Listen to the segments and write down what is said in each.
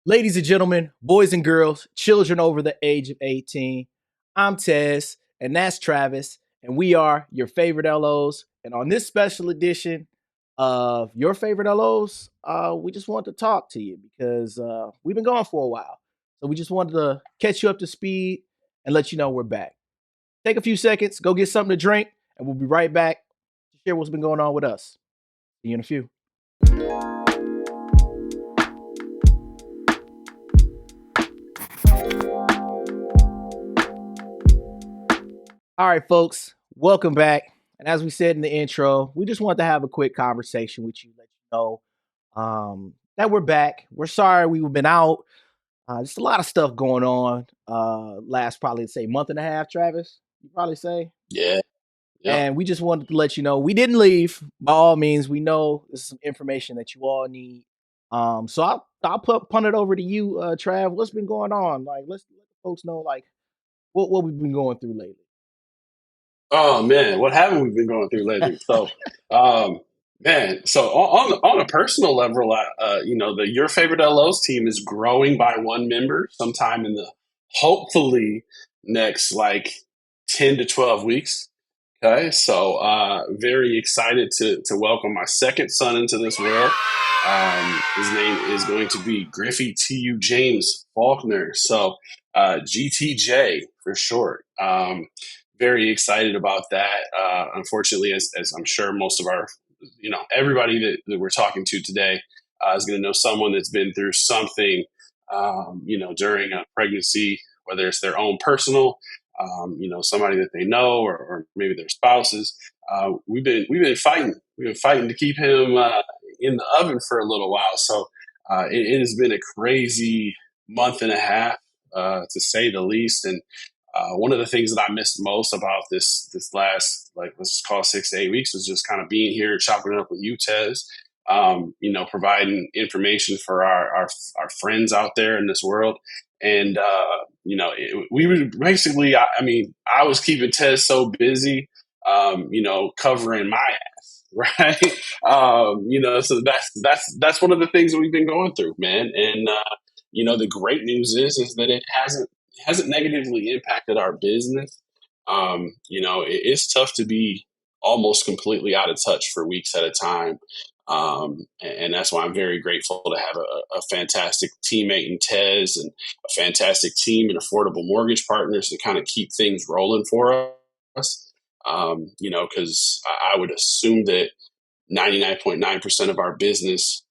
Ladies and gentlemen, boys and girls, children over the age of 18, I'm Tez, and that's Travis, and we are your favorite LOs. And on this special edition of Your Favorite LOs, we just wanted to talk to you because we've been gone for a while. So we just wanted to catch you up to speed and let you know we're back. Take a few seconds, go get something to drink, and we'll be right back to share what's been going on with us. See you in a few. All right, folks, welcome back. And as we said in the intro, we just wanted to have a quick conversation with you, let you know that we're back. We're sorry we've been out. Just a lot of stuff going on. Last probably say month and a half, Travis. You probably say. Yeah. Yep. And we just wanted to let you know we didn't leave. By all means, we know this is some information that you all need. So I'll punt it over to you, Trav. What's been going on? Like, let's let the folks know like what we've been going through lately. Oh man, what haven't we been going through lately? Um, so on a personal level, the Your Favorite LOs team is growing by one member sometime in the hopefully next like 10 to 12 weeks. Okay, so very excited to welcome my second son into this world. His name is going to be Griffey T.U. James Faulkner. So GTJ for short. Very excited about that. Unfortunately, as I'm sure most of our, everybody that we're talking to today is going to know someone that's been through something, during a pregnancy, whether it's their own personal, somebody that they know, or maybe their spouses. We've been fighting. We've been fighting to keep him in the oven for a little while. So it has been a crazy month and a half, to say the least. And one of the things that I missed most about this last, like, let's call it 6 to 8 weeks, was just kind of being here, chopping it up with you, Tez. Providing information for our friends out there in this world. And we were basically, I was keeping Tez so busy, covering my ass, right? So that's one of the things that we've been going through, man. And the great news is that it hasn't negatively impacted our business. It's tough to be almost completely out of touch for weeks at a time. And that's why I'm very grateful to have a fantastic teammate in Tez and a fantastic team and affordable mortgage partners to kind of keep things rolling for us. Because I would assume that 99.9% of our business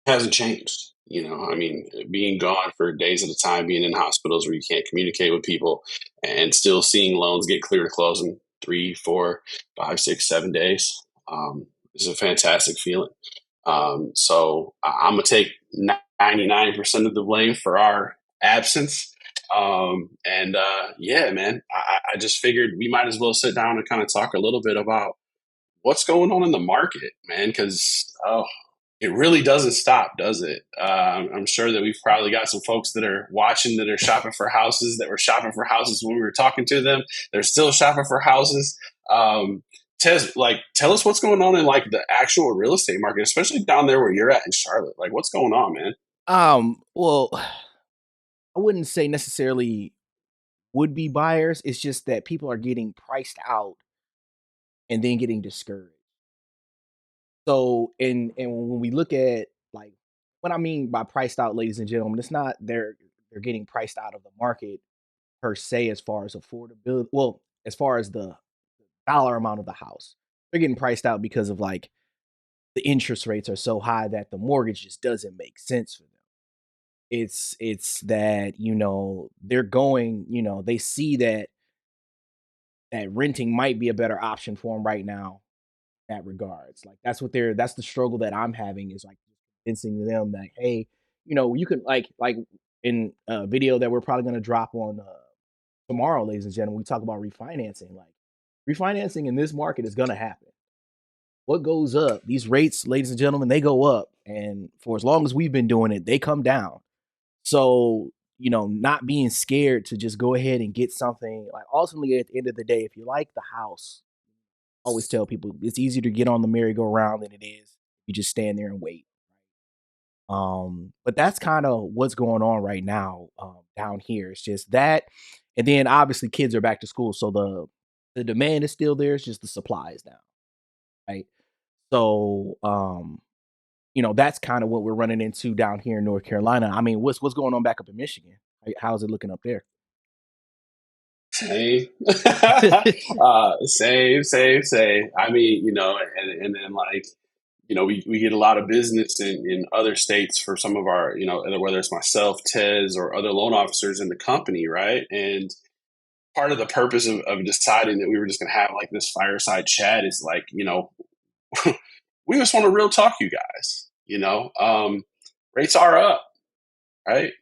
hasn't changed. Being gone for days at a time, being in hospitals where you can't communicate with people, and still seeing loans get clear to close in 3, 4, 5, 6, 7 days, is a fantastic feeling. So I'm gonna take 99% of the blame for our absence. Yeah, man, I just figured we might as well sit down and kind of talk a little bit about what's going on in the market, man, because it really doesn't stop, does it? I'm sure that we've probably got some folks that are watching that are shopping for houses, that were shopping for houses when we were talking to them. They're still shopping for houses. Tez, like, tell us what's going on in like the actual real estate market, especially down there where you're at in Charlotte. Like, what's going on, man? Well, I wouldn't say necessarily would be buyers. It's just that people are getting priced out and then getting discouraged. So, and when we look at like what I mean by priced out, ladies and gentlemen, it's not they're getting priced out of the market per se as far as affordability. Well, as far as the dollar amount of the house, they're getting priced out because of like the interest rates are so high that the mortgage just doesn't make sense for them. It's that they're going, they see that renting might be a better option for them right now in that regards. Like that's the struggle that I'm having is like convincing them that hey, you can like in a video that we're probably going to drop on tomorrow, ladies and gentlemen, we talk about refinancing. Like refinancing in this market is going to happen. What goes up? These rates, ladies and gentlemen, they go up, and for as long as we've been doing it, they come down. So, not being scared to just go ahead and get something like ultimately at the end of the day, if you like the house, I always tell people it's easier to get on the merry-go-round than it is you just stand there and wait. But that's kind of what's going on right now down here. It's just that, and then obviously kids are back to school, so the demand is still there. It's just the supply is down, right? So, that's kind of what we're running into down here in North Carolina. I mean, what's going on back up in Michigan? How's it looking up there? Same. Same. I mean, and then like, we get a lot of business in other states for some of our, whether it's myself, Tez, or other loan officers in the company, right? And part of the purpose of deciding that we were just going to have like this fireside chat is like, we just want to real talk you guys, rates are up, right?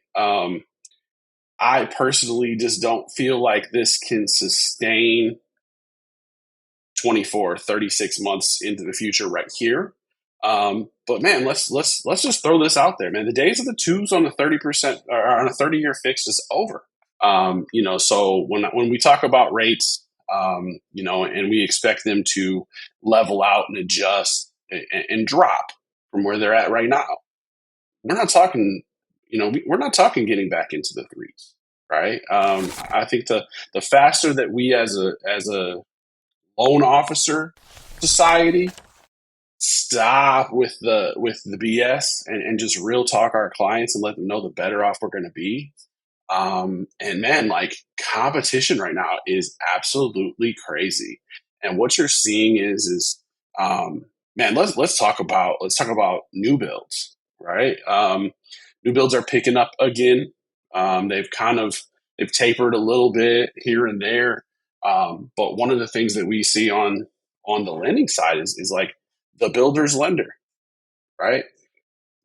I personally just don't feel like this can sustain 24, 36 months into the future right here. But man, let's just throw this out there, man. The days of the twos on the 30% or on a 30-year fix is over. So when we talk about rates, and we expect them to level out and adjust and drop from where they're at right now, we're not talking, we're not talking getting back into the threes, right? I think the faster that we as a loan officer society stop with the BS and just real talk our clients and let them know the better off we're going to be. And man, like competition right now is absolutely crazy. And what you're seeing is man, let's talk about new builds, right? New builds are picking up again. They've tapered a little bit here and there. But one of the things that we see on the lending side is like the builder's lender, right?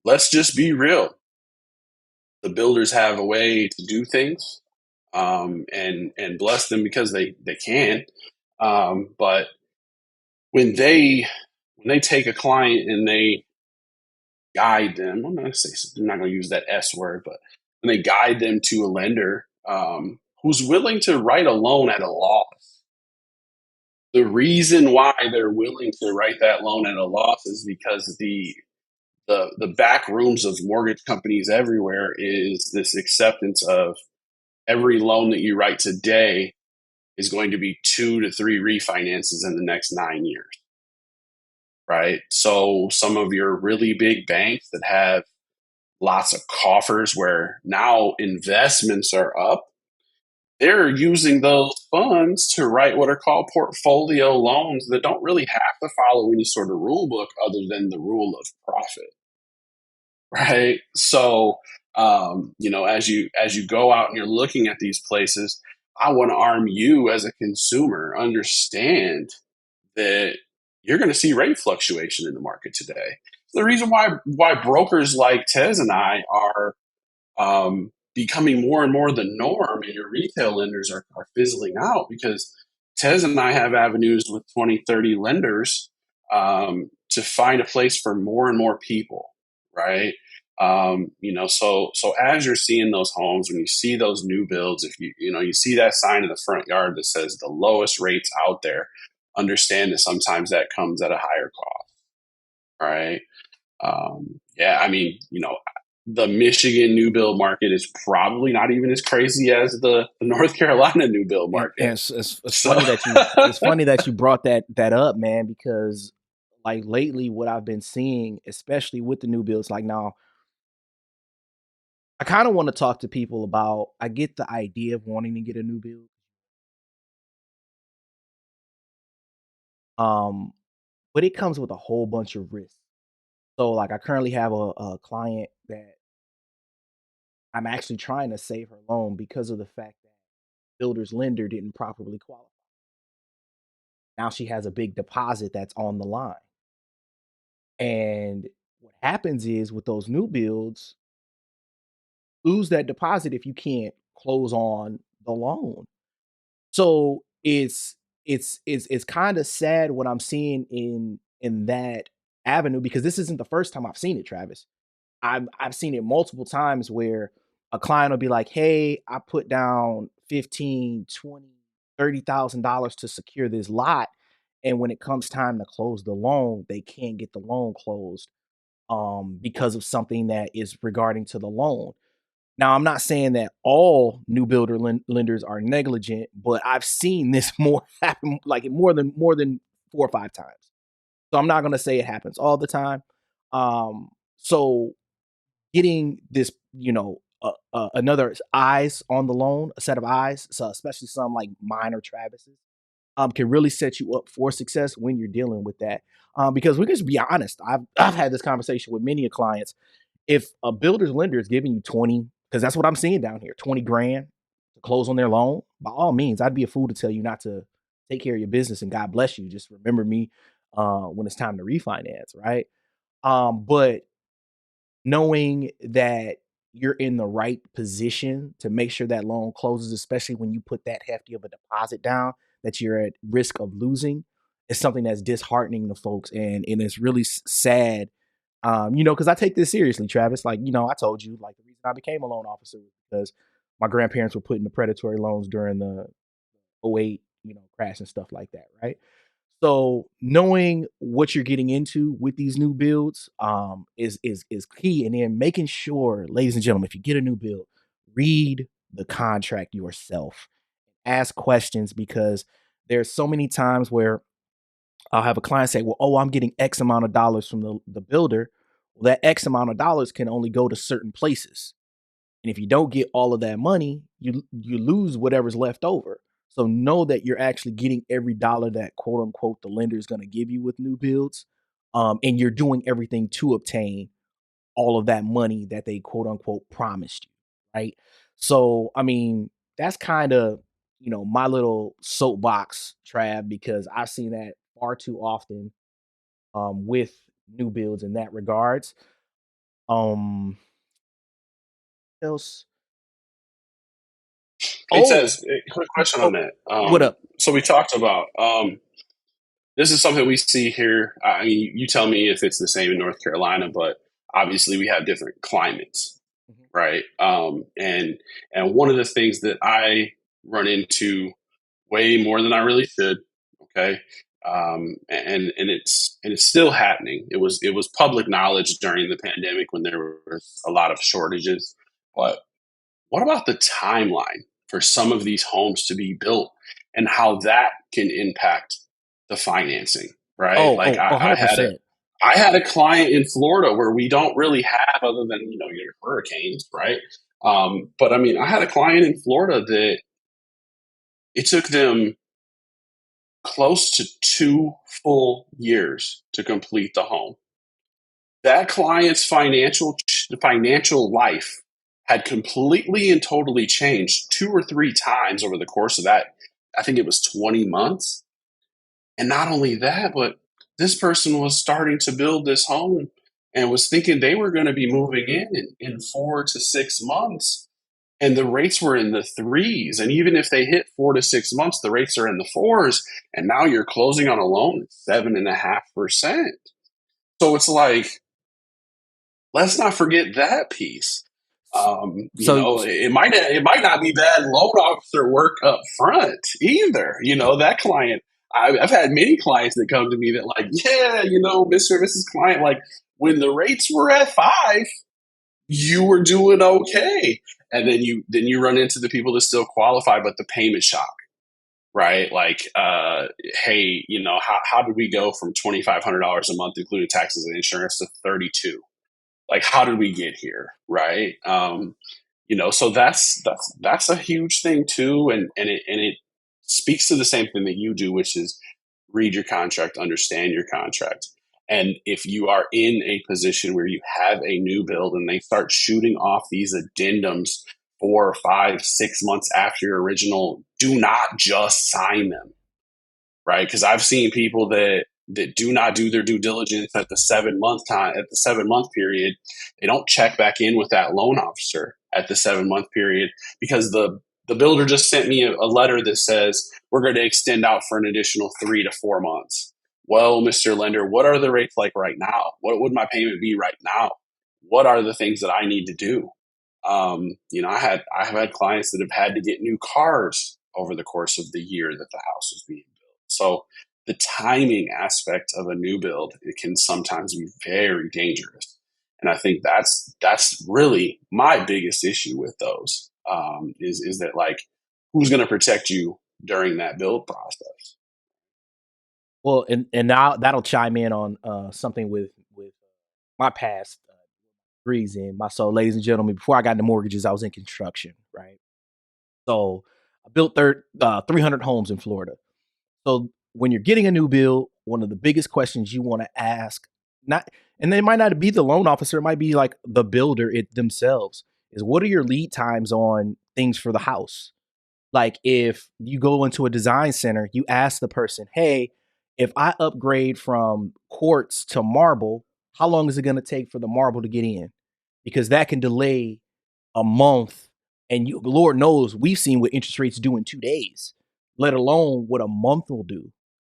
Let's just be real. The builders have a way to do things, and bless them because they can. But when they take a client and they guide them, I'm not going to use that S word, but when they guide them to a lender who's willing to write a loan at a loss, the reason why they're willing to write that loan at a loss is because the back rooms of mortgage companies everywhere is this acceptance of every loan that you write today is going to be 2 to 3 refinances in the next 9 years, right? So some of your really big banks that have lots of coffers where now investments are up, they're using those funds to write what are called portfolio loans that don't really have to follow any sort of rule book other than the rule of profit, right? So, as you go out and you're looking at these places, I want to arm you as a consumer. Understand that you're going to see rate fluctuation in the market today. The reason why brokers like Tez and I are becoming more and more the norm, and your retail lenders are fizzling out because Tez and I have avenues with 20, 30 lenders to find a place for more and more people, right? So as you're seeing those homes, when you see those new builds, if you see that sign in the front yard that says the lowest rates out there, understand that sometimes that comes at a higher cost, right? Yeah, I mean, the Michigan new build market is probably not even as crazy as the North Carolina new build And market. it's So, funny that you brought that up, man, because like lately, what I've been seeing, especially with the new builds, like now, I kind of want to talk to people about. I get the idea of wanting to get a new build, um, but it comes with a whole bunch of risks. So, like, I currently have a client that I'm actually trying to save her loan because of the fact that builder's lender didn't properly qualify. Now she has a big deposit that's on the line. And what happens is with those new builds, lose that deposit if you can't close on the loan. So it's kind of sad what I'm seeing in that avenue because this isn't the first time I've seen it, Travis. I've seen it multiple times where a client will be like, "Hey, I put down 15, 20, $30,000 to secure this lot." And when it comes time to close the loan, they can't get the loan closed because of something that is regarding to the loan. Now, I'm not saying that all new builder lenders are negligent, but I've seen this more happen, like more than 4 or 5 times. So I'm not going to say it happens all the time. So getting this, another eyes on the loan, a set of eyes, so especially some like mine or Travis's, can really set you up for success when you're dealing with that. Because we can just be honest, I've had this conversation with many clients. If a builder's lender is giving you 20, because that's what I'm seeing down here, 20 grand to close on their loan, by all means, I'd be a fool to tell you not to take care of your business and God bless you. Just remember me when it's time to refinance, right? But knowing that you're in the right position to make sure that loan closes, especially when you put that hefty of a deposit down that you're at risk of losing, is something that's disheartening to folks. And it's really sad, because I take this seriously, Travis. Like, I told you, like, the reason I became a loan officer was because my grandparents were putting the predatory loans during the '08, crash and stuff like that, right? So knowing what you're getting into with these new builds is key. And then making sure, ladies and gentlemen, if you get a new build, read the contract yourself. Ask questions, because there's so many times where I'll have a client say, well, oh, I'm getting X amount of dollars from the builder. Well, that X amount of dollars can only go to certain places. And if you don't get all of that money, you lose whatever's left over. So know that you're actually getting every dollar that quote unquote the lender is going to give you with new builds. And you're doing everything to obtain all of that money that they quote unquote promised you. Right. So, I mean, that's kind of, my little soapbox, Trav, because I've seen that far too often with new builds in that regards. Um, else? It Oh, says, quick question on oh, that. what up? So we talked about this is something we see here. I mean, you tell me if it's the same in North Carolina, but obviously we have different climates, Mhm. right? And one of the things that I run into way more than I really should, okay, and it's still happening. It was public knowledge during the pandemic when there was a lot of shortages, but what about the timeline for some of these homes to be built and how that can impact the financing, right? Oh, Like oh, I, I had a 100%. I had a client in Florida where we don't really have other than your hurricanes, right? But I mean, I had a client in Florida that it took them close to 2 full years to complete the home. That client's financial life had completely and totally changed 2 or 3 times over the course of that. I think it was 20 months. And not only that, but this person was starting to build this home and was thinking they were going to be moving in 4 to 6 months. And the rates were in the threes. And even if they hit 4 to 6 months, the rates are in the fours. And now you're closing on a loan at 7.5%. So it's like, let's not forget that piece. So, It might not be bad loan officer work up front either. That client. I've had many clients that come to me that like, yeah, Mr. and Mrs. Client, like when the rates were at 5, you were doing okay, and then you run into the people that still qualify, but the payment shock, right? Like, hey, how did we go from $2,500 a month, including taxes and insurance, to 32? Like, how did we get here, right? So that's a huge thing too, and it speaks to the same thing that you do, which is read your contract, understand your contract. And if you are in a position where you have a new build and they start shooting off these addendums 4 or 5, 6 months after your original, do not just sign them, right? Because I've seen people that do not do their due diligence at the 7 month period. They don't check back in with that loan officer at the 7 month period because the builder just sent me a letter that says we're going to extend out for an additional 3 to 4 months. Well, Mr. Lender, what are the rates like right now? What would my payment be right now? What are the things that I need to do? I've had clients that have had to get new cars over the course of the year that the house was being built. So the timing aspect of a new build, it can sometimes be very dangerous. And I think that's really my biggest issue with those, is that like who's going to protect you during that build process? Well, and now that'll chime in on something with my past degrees in my so, ladies and gentlemen, before I got into mortgages, I was in construction, right? So I built 300 homes in Florida. So when you're getting a new build, one of the biggest questions you want to ask, not and they might not be the loan officer, it might be like the builder it themselves, is what are your lead times on things for the house? Like if you go into a design center, you ask the person, "Hey, if I upgrade from quartz to marble, how long is it going to take for the marble to get in?" Because that can delay a month, and you, Lord knows, we've seen what interest rates do in 2 days, let alone what a month will do,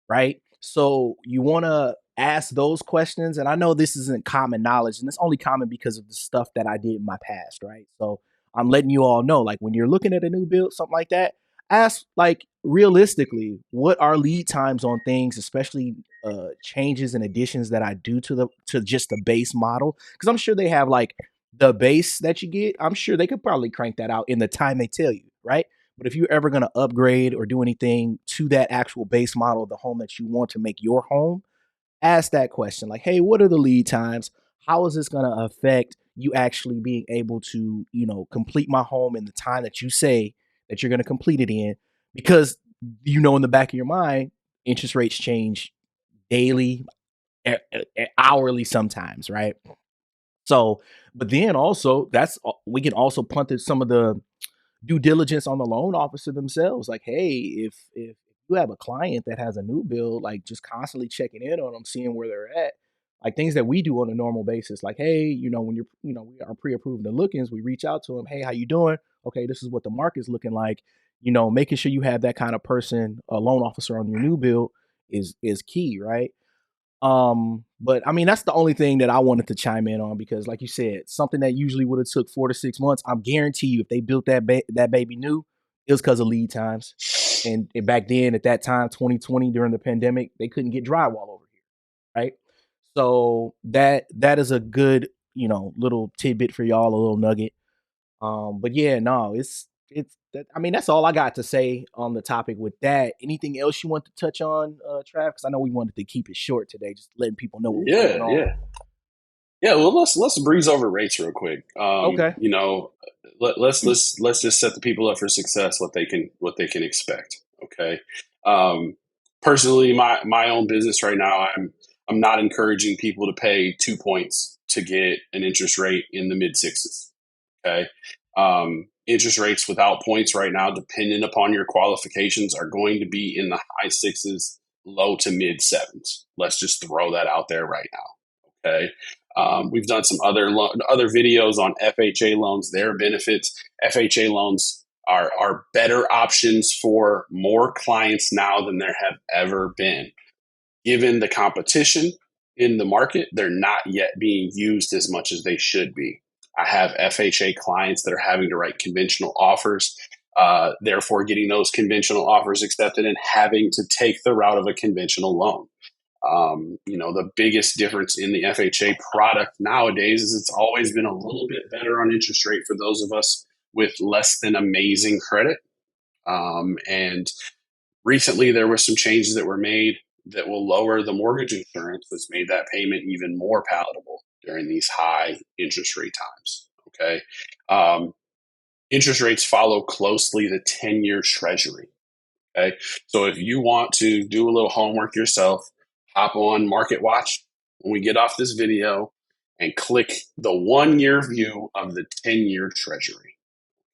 right? So you want to ask those questions, and I know this isn't common knowledge, and it's only common because of the stuff that I did in my past, right? So I'm letting you all know, like when you're looking at a new build, something like that, ask like realistically, what are lead times on things, especially changes and additions that I do to just the base model, because I'm sure they have like the base that you get, I'm sure they could probably crank that out in the time they tell you, right? But if you're ever going to upgrade or do anything to that actual base model of the home that you want to make your home, ask that question like, hey, what are the lead times? How is this going to affect you actually being able to, complete my home in the time that you say that you're going to complete it in? Because, in the back of your mind, interest rates change daily, hourly sometimes, right? So, but then also we can also punt to some of the due diligence on the loan officer themselves. Like, hey, if you have a client that has a new build, like just constantly checking in on them, seeing where they're at, like things that we do on a normal basis. Like, hey, when you're, we are pre-approving the look-ins, we reach out to them. Hey, how you doing? Okay, this is what the market's looking like. Making sure you have that kind of person, a loan officer on your new build is key, right? But I mean, that's the only thing that I wanted to chime in on because, like you said, something that usually would have took 4 to 6 months, I'm guarantee you, if they built that baby new, it was because of lead times. And back then, at that time, 2020 during the pandemic, they couldn't get drywall over here, right? So that is a good, little tidbit for y'all, a little nugget. But yeah, no, it's that. I mean, that's all I got to say on the topic with that. Anything else you want to touch on, Trav? Because I know we wanted to keep it short today, just letting people know what was Yeah, going on. yeah. Yeah, well, let's breeze over rates real quick. Okay. Let's just set the people up for success. What they can expect. Okay. Um, Personally, my own business right now, I'm not encouraging people to pay 2 points to get an interest rate in the mid sixes. Okay. Interest rates without points right now, depending upon your qualifications, are going to be in the high sixes, low to mid sevens. Let's just throw that out there right now. Okay. We've done some other videos on FHA loans, their benefits. FHA loans are better options for more clients now than there have ever been. Given the competition in the market, they're not yet being used as much as they should be. I have FHA clients that are having to write conventional offers, therefore getting those conventional offers accepted and having to take the route of a conventional loan. The biggest difference in the FHA product nowadays is it's always been a little bit better on interest rate for those of us with less than amazing credit. And recently, there were some changes that were made that will lower the mortgage insurance that's made that payment even more palatable during these high interest rate times. Okay. Um, Interest rates follow closely the 10-year treasury. Okay. So if you want to do a little homework yourself, hop on Market Watch when we get off this video and click the 1 year view of the 10-year treasury.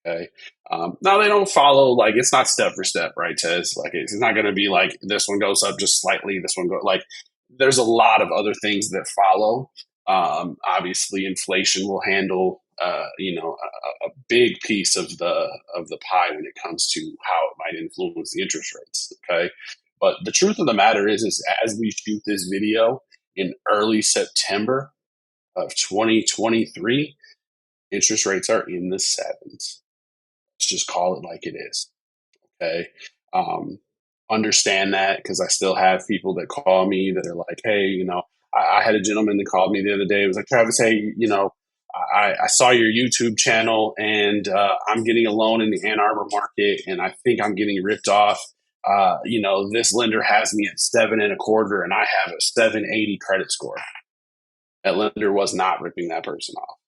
Okay. Now they don't follow, like, it's not step for step, right, Tez? Like, it's not going to be like this one goes up just slightly, this one goes like, there's a lot of other things that follow. Obviously, inflation will handle, a big piece of the pie when it comes to how it might influence the interest rates. Okay. But the truth of the matter is as we shoot this video in early September of 2023, interest rates are in the sevens. Let's just call it like it is. Okay. Um, Understand that because I still have people that call me that are like, hey, I had a gentleman that called me the other day. It was like, Travis, hey, I saw your YouTube channel, and I'm getting a loan in the Ann Arbor market, and I think I'm getting ripped off. This lender has me at 7.25, and I have a 780 credit score. That lender was not ripping that person off.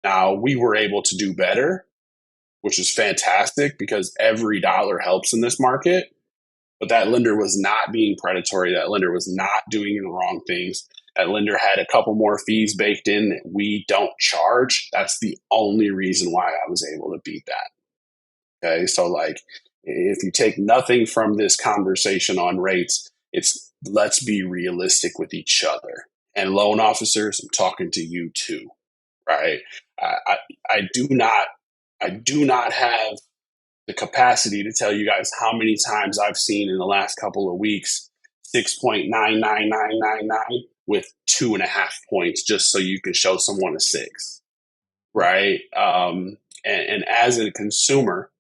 Now, we were able to do better, which is fantastic because every dollar helps in this market. But that lender was not being predatory. That lender was not doing the wrong things. That lender had a couple more fees baked in that we don't charge. That's the only reason why I was able to beat that. Okay. So, like, if you take nothing from this conversation on rates, it's let's be realistic with each other. And loan officers, I'm talking to you too, right? I do not have the capacity to tell you guys how many times I've seen in the last couple of weeks 6.99999 with 2.5 points just so you can show someone a six, right? And as a consumer,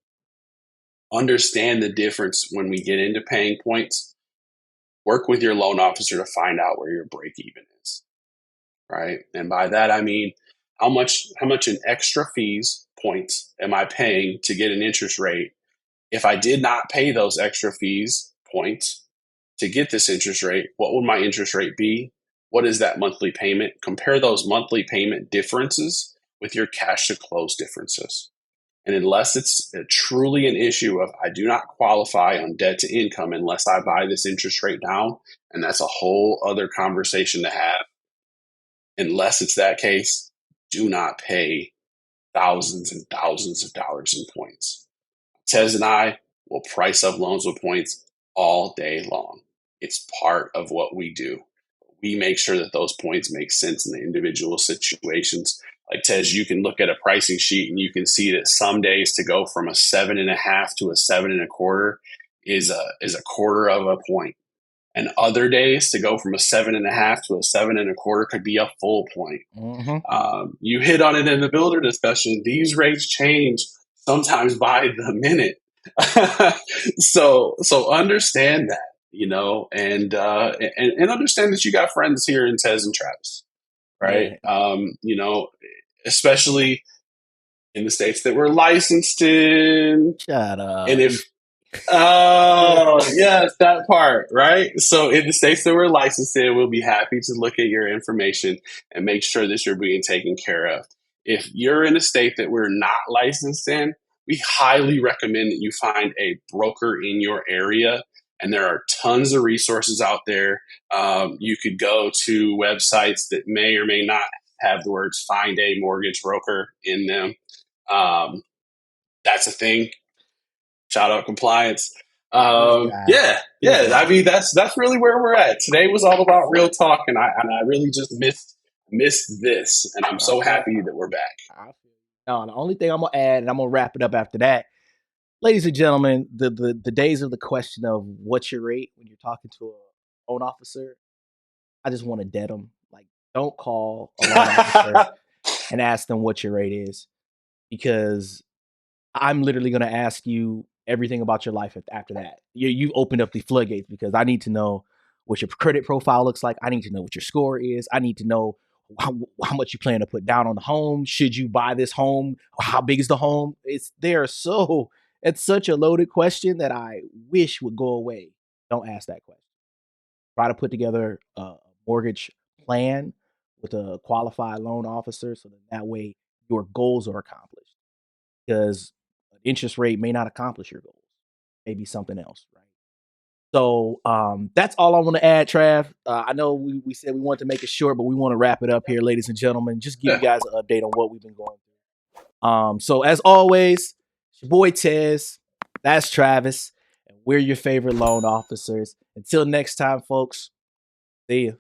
understand the difference when we get into paying points. Work with your loan officer to find out where your break even is, right? And by that I mean how much in extra fees points am I paying to get an interest rate? If I did not pay those extra fees points to get this interest rate, what would my interest rate be? What is that monthly payment? Compare those monthly payment differences with your cash to close differences. And unless it's truly an issue of I do not qualify on debt to income unless I buy this interest rate down, and that's a whole other conversation to have. Unless it's that case, do not pay thousands and thousands of dollars in points. Tez and I will price up loans with points all day long. It's part of what we do. We make sure that those points make sense in the individual situations. Like Tez, you can look at a pricing sheet and you can see that some days to go from a 7.5 to a 7.25 is a quarter of a point. And other days to go from a 7.5 to a 7.25 could be a full point. Mm-hmm. You hit on it in the builder discussion. These rates change sometimes by the minute. So understand that, and understand that you got friends here in Tez and Travis, right? Yeah. Especially in the states that we're licensed in. Shut And up. if Oh, yes, that part, right? So, in the states that we're licensed in, we'll be happy to look at your information and make sure that you're being taken care of. If you're in a state that we're not licensed in, we highly recommend that you find a broker in your area. And there are tons of resources out there. You could go to websites that may or may not have the words find a mortgage broker in them. That's a thing. Shout out compliance. This guy. This Yeah. I guy. mean, that's really where we're at. Today was all about real talk, and I really just missed this, and I'm so Okay. happy that we're back. I feel No, the only thing I'm gonna add, and I'm gonna wrap it up after that, ladies and gentlemen, the days of the question of what's your rate when you're talking to a loan officer, I just want to dead them. Like, don't call a loan officer and ask them what your rate is, because I'm literally going to ask you everything about your life after that. You've opened up the floodgates, because I need to know what your credit profile looks like. I need to know what your score is. I need to know how much you plan to put down on the home. Should you buy this home? How big is the home? It's such a loaded question that I wish would go away. Don't ask that question. Try to put together a mortgage plan with a qualified loan officer, so that way your goals are accomplished, because an interest rate may not accomplish your goals. Maybe something else, right? So that's all I want to add, Trav. I know we said we wanted to make it short, but we want to wrap it up here, ladies and gentlemen. Just give you Yeah. guys an update on what we've been going through. So as always, it's your boy Tez. That's Travis. And we're your favorite loan officers. Until next time, folks. See ya.